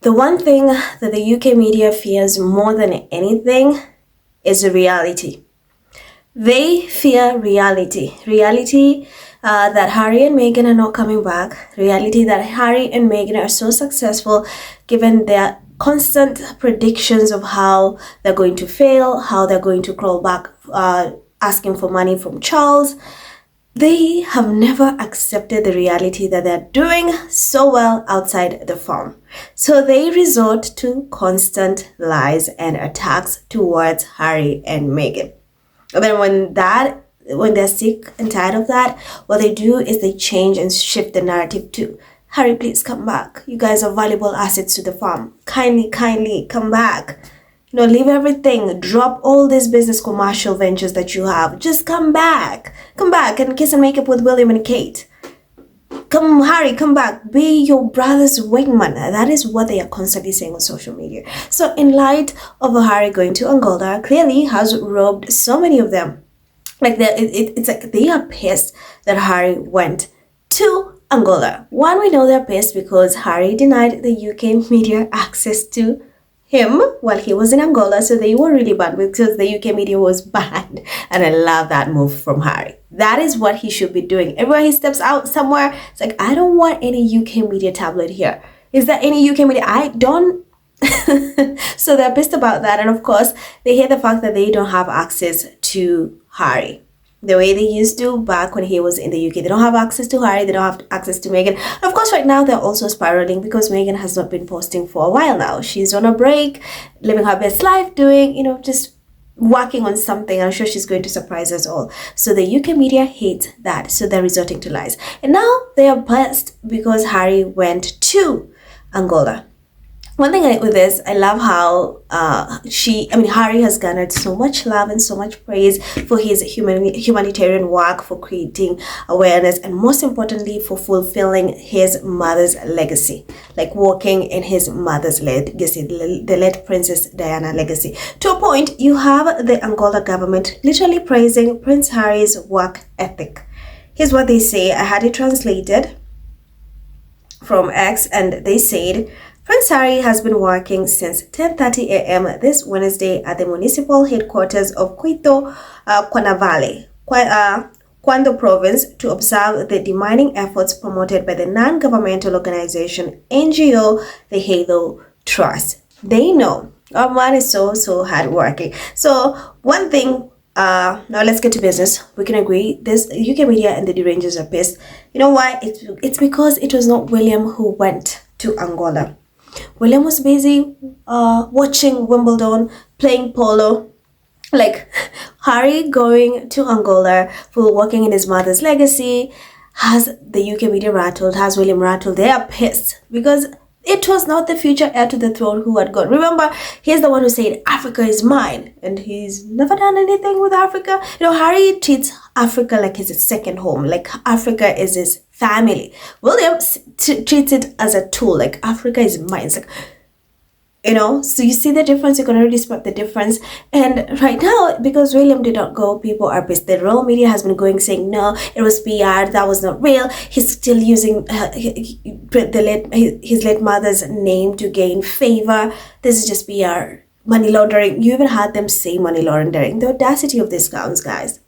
The one thing that the UK media fears more than anything is reality. They fear reality. Reality that Harry and Meghan are not coming back. Reality that Harry and Meghan are so successful given their constant predictions of how they're going to fail, how they're going to crawl back asking for money from Charles. They have never accepted the reality that they're doing so well outside the farm. So they resort to constant lies and attacks towards Harry and Meghan. And then when they're sick and tired of that, what they do is they change and shift the narrative to, Harry, please come back. You guys are valuable assets to the farm. Kindly come back. Leave everything. Drop all these business commercial ventures that you have. Just come back. Come back and kiss and make up with William and Kate. Come, Harry, come back. Be your brother's wingman. That is what they are constantly saying on social media. So in light of Harry going to Angola, clearly has robbed so many of them. It's like they are pissed that Harry went to Angola. One, we know they're pissed because Harry denied the UK media access to him while he was in Angola, so they were really bad because the UK media was banned. And I love that move from Harry. That is what he should be doing. Everywhere he steps out somewhere, it's like, I don't want any UK media tabloid here. Is there any UK media? I don't. So they're pissed about that. And of course, they hate the fact that they don't have access to Harry the way they used to back when he was in the UK. They don't have access to Harry. They don't have access to Meghan. And of course, right now, they're also spiraling because Meghan has not been posting for a while now. She's on a break, living her best life, doing, just working on something. I'm sure she's going to surprise us all. So the UK media hates that. So they're resorting to lies. And now they are pissed because Harry went to Angola. One thing with this, I love how Harry has garnered so much love and so much praise for his humanitarian work, for creating awareness, and most importantly, for fulfilling his mother's legacy, like walking in his mother's legacy, the late Princess Diana legacy. To a point, you have the Angola government literally praising Prince Harry's work ethic. Here's what they say. I had it translated from X, and they said, Prince Harry has been working since 10:30 a.m. this Wednesday at the municipal headquarters of Quito, Cuanavale, Quando province, to observe the demining efforts promoted by the non-governmental organization NGO, the Halo Trust. They know our man is so hardworking. So one thing, now let's get to business. We can agree this UK media and the derangers are pissed. You know why? It's because it was not William who went to Angola. William was busy watching Wimbledon, playing polo. Like, Harry going to Angola for working in his mother's legacy has the UK media rattled, has William rattled. They are pissed because it was not the future heir to the throne who had gone. Remember, he's the one who said, Africa is mine. And he's never done anything with Africa. Harry treats Africa like his second home. Like Africa is his family. William treats it as a tool. Like Africa is mine. It's like, so you see the difference. You can already spot the difference. And right now, because William did not go, people are pissed. The royal media has been going saying, no, it was PR, that was not real. He's still using his late mother's name to gain favor. This is just PR, money laundering. You even had them say money laundering. The audacity of these guys.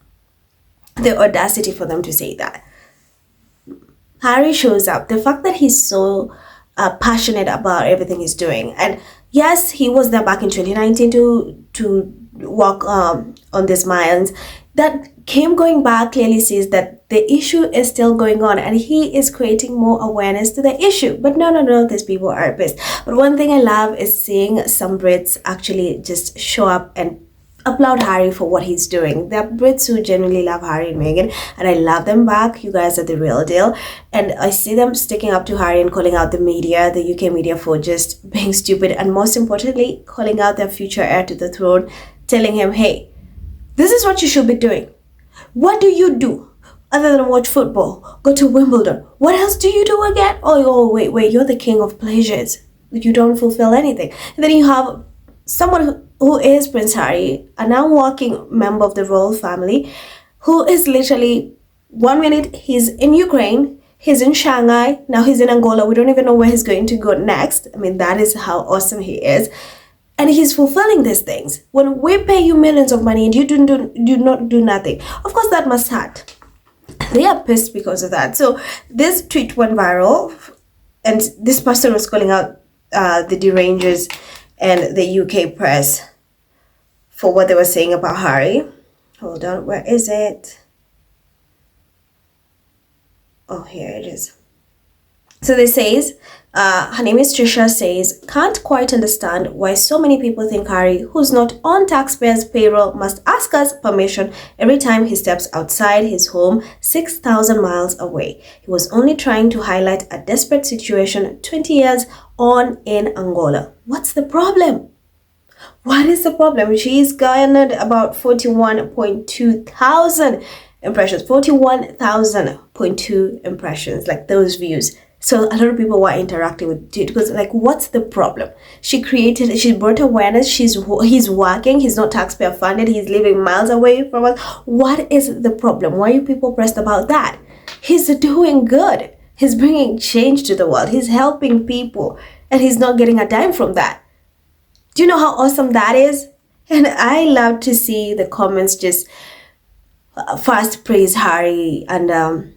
The audacity for them to say that. Harry shows up. The fact that he's so passionate about everything he's doing, and yes, he was there back in 2019 to work on these miles. That him going back clearly sees that the issue is still going on, and he is creating more awareness to the issue. But no, these people are pissed. But one thing I love is seeing some Brits actually just show up and applaud Harry for what he's doing. There are Brits who genuinely love Harry and Meghan, and I love them back. You guys are the real deal. And I see them sticking up to Harry and calling out the media, the UK media, for just being stupid, and most importantly, calling out their future heir to the throne, telling him, hey, this is what you should be doing. What do you do other than watch football, go to Wimbledon? What else do you do again? Oh wait, you're the king of pleasures. You don't fulfill anything. And then you have someone who is Prince Harry, a now working member of the royal family, who is literally 1 minute he's in Ukraine, He's in Shanghai. Now he's in Angola. We don't even know where he's going to go next. I mean, that is how awesome he is. And he's fulfilling these things. When we pay you millions of money and you do not do nothing, of course that must hurt. They are pissed because of that. So this tweet went viral, and this person was calling out the derangers and the UK press for what they were saying about Harry. Hold on, where is it? Oh, here it is. So this says, her name is Trisha, says, can't quite understand why so many people think Harry, who's not on taxpayers' payroll, must ask us permission every time he steps outside his home 6,000 miles away. He was only trying to highlight a desperate situation 20 years on in Angola. What's the problem? What is the problem? She's garnered about 41.2 thousand impressions. 41,000.2 impressions, like those views. So a lot of people were interacting with it because, like, what's the problem? She brought awareness. He's working. He's not taxpayer funded. He's living miles away from us. What is the problem? Why are you people pressed about that? He's doing good. He's bringing change to the world. He's helping people, and he's not getting a dime from that. Do you know how awesome that is? And I love to see the comments just first praise Harry and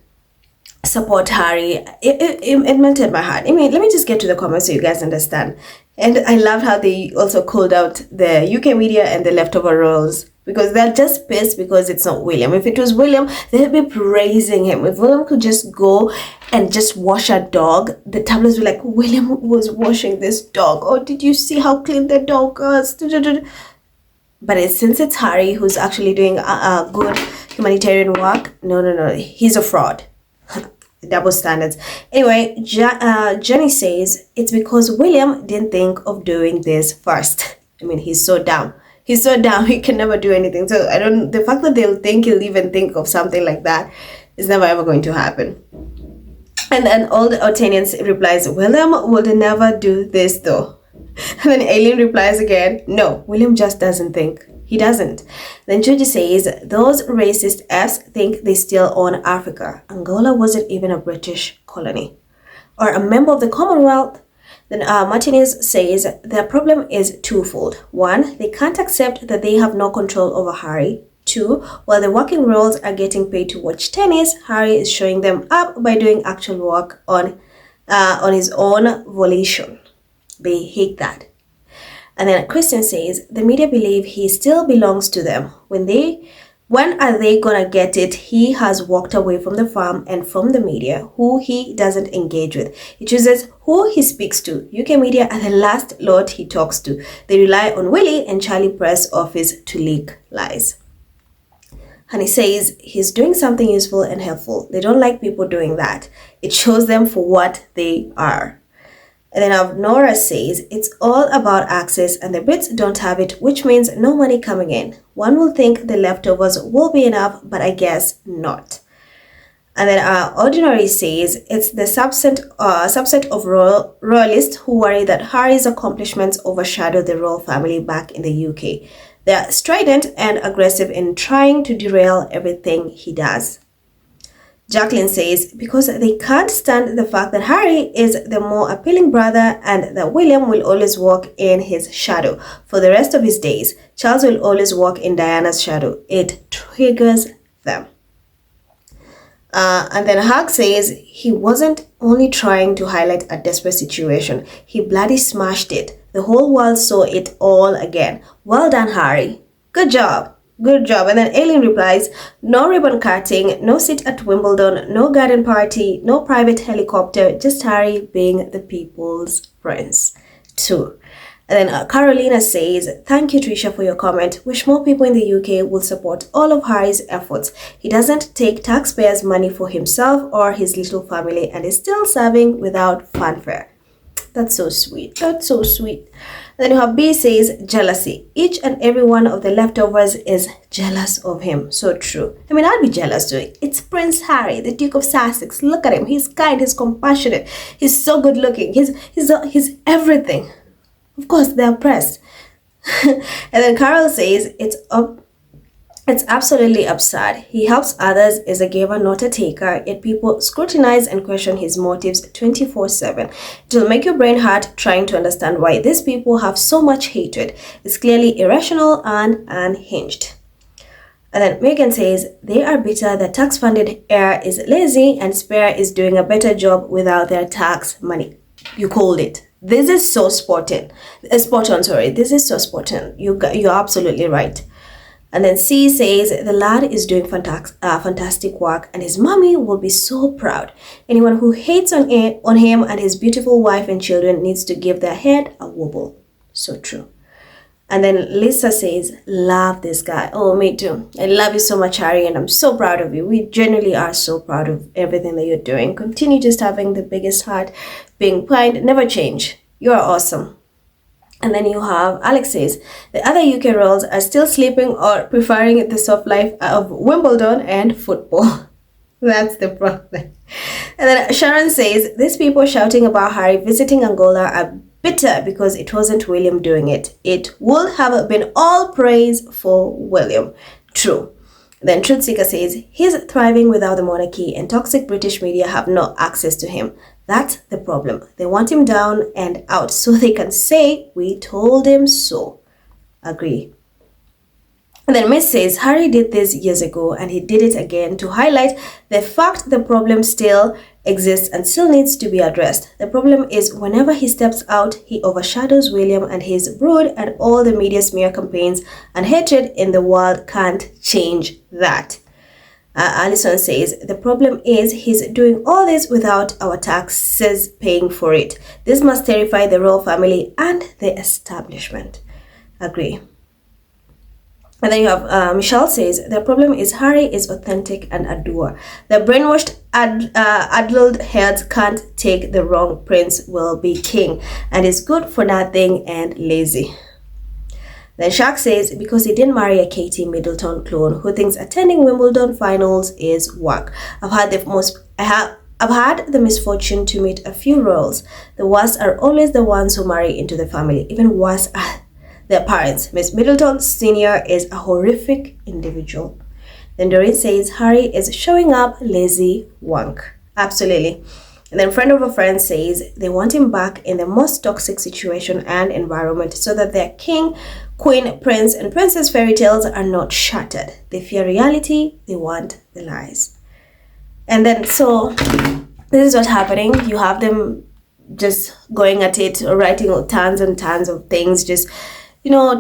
support Harry. It melted my heart. I mean, let me just get to the comments so you guys understand. And I loved how they also called out the UK media and the leftover roles, because they're just pissed because it's not William. If it was William, they'd be praising him. If William could just go and just wash a dog, the tabloids were like, William was washing this dog. Oh, did you see how clean the dog was? But since it's Harry who's actually doing a good humanitarian work, no, he's a fraud. Double standards. Anyway, Jenny says it's because William didn't think of doing this first. I mean, he's so dumb. He's so dumb, he can never do anything. So the fact that they'll think he'll even think of something like that is never ever going to happen. And then all the Otanians replies, William would never do this though. And then Aileen replies again, no, William just doesn't think. He doesn't. Then Georgie says, those racist Fs think they still own Africa. Angola wasn't even a British colony or a member of the Commonwealth. Then Martinez says, their problem is twofold. One, they can't accept that they have no control over Harry. Two, while the working roles are getting paid to watch tennis, Harry is showing them up by doing actual work on his own volition. They hate that. And then Christian says, the media believe he still belongs to them. When are they gonna get it? He has walked away from the farm and from the media, who he doesn't engage with. He chooses who he speaks to. UK media are the last lot he talks to. They rely on Willie and Charlie press office to leak lies. And he says he's doing something useful and helpful. They don't like people doing that. It shows them for what they are. And then Nora says, it's all about access and the Brits don't have it, which means no money coming in. One will think the leftovers will be enough, but I guess not. And then Ordinary says, it's the subset of royalists who worry that Harry's accomplishments overshadow the royal family back in the UK. They're strident and aggressive in trying to derail everything he does. Jacqueline says, because they can't stand the fact that Harry is the more appealing brother and that William will always walk in his shadow for the rest of his days. Charles will always walk in Diana's shadow. It triggers them. And then Hug says, he wasn't only trying to highlight a desperate situation. He bloody smashed it. The whole world saw it all again. Well done, Harry. Good job. Good job. And then Aileen replies, no ribbon cutting, no seat at Wimbledon, no garden party, no private helicopter, just Harry being the people's prince. 2. And then Carolina says, thank you, Trisha, for your comment. Wish more people in the UK will support all of Harry's efforts. He doesn't take taxpayers' money for himself or his little family and is still serving without fanfare. That's so sweet. That's so sweet. Then you have B says, jealousy. Each and every one of the leftovers is jealous of him. So true. I mean, I'd be jealous too. It's Prince Harry, the Duke of Sussex. Look at him. He's kind. He's compassionate. He's so good looking. He's everything. Of course, they're pressed. And then Carol says, it's It's absolutely absurd. He helps others, is a giver, not a taker, yet people scrutinize and question his motives 24/7. It will make your brain hurt trying to understand why these people have so much hatred. It's clearly irrational and unhinged. And then Megan says, they are bitter that tax-funded heir is lazy and Spare is doing a better job without their tax money. You called it. This is so spot on, sorry. This is so spot on. You're absolutely right. And then C says, the lad is doing fantastic work and his mommy will be so proud. Anyone who hates on him and his beautiful wife and children needs to give their head a wobble. So true. And then Lisa says, love this guy. Oh, me too. I love you so much, Harry, and I'm so proud of you. We genuinely are so proud of everything that you're doing. Continue just having the biggest heart, being kind, never change. You are awesome. And then you have Alex says, the other UK royals are still sleeping or preferring the soft life of Wimbledon and football. That's the problem. And then Sharon says, these people shouting about Harry visiting Angola are bitter because it wasn't William doing it. It would have been all praise for William. True. Then Truth Seeker says, he's thriving without the monarchy and toxic British media have no access to him. That's the problem. They want him down and out so they can say, we told him so. Agree. And then Miss says, Harry did this years ago and he did it again to highlight the fact the problem still exists and still needs to be addressed. The problem is whenever he steps out, he overshadows William and his brood and all the media smear campaigns and hatred in the world can't change that. Alison says, the problem is he's doing all this without our taxes paying for it. This must terrify the royal family and the establishment. Agree. And then you have Michelle says, the problem is Harry is authentic and a doer. The brainwashed, addled heads can't take the wrong. Prince will be king and is good for nothing and lazy. Then Shaq says, because he didn't marry a Katie Middleton clone who thinks attending Wimbledon finals is work. I've had the misfortune to meet a few royals. The worst are always the ones who marry into the family. Even worse are their parents. Miss Middleton Sr. is a horrific individual. Then Doreen says, Harry is showing up, lazy wank. Absolutely. And then friend of a friend says, they want him back in the most toxic situation and environment so that their king, queen, prince, and princess fairy tales are not shattered. They fear reality. They want the lies. And then so this is what's happening. You have them just going at it, writing tons and tons of things, just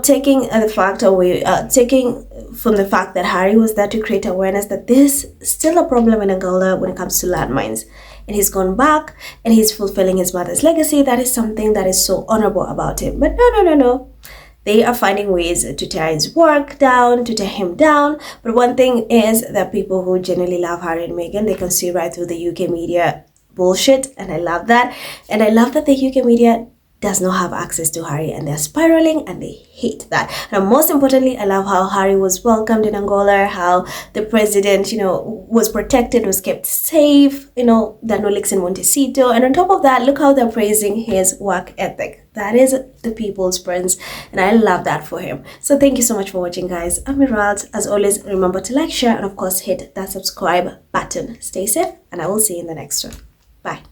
taking the fact away, taking from the fact that Harry was there to create awareness that there's still a problem in Angola when it comes to landmines. And he's gone back and he's fulfilling his mother's legacy. That is something that is so honorable about him. But no. They are finding ways to tear his work down, to tear him down. But one thing is that people who genuinely love Harry and Meghan, they can see right through the UK media bullshit. And I love that. And I love that the UK media does not have access to Harry and they're spiraling and they hate that. And most importantly, I love how Harry was welcomed in Angola, how the president, was protected, was kept safe, there are no leaks in Montecito. And on top of that, look how they're praising his work ethic. That is the people's prince and I love that for him. So thank you so much for watching, guys. I'm Mirals. As always, remember to like, share, and of course hit that subscribe button. Stay safe and I will see you in the next one. Bye.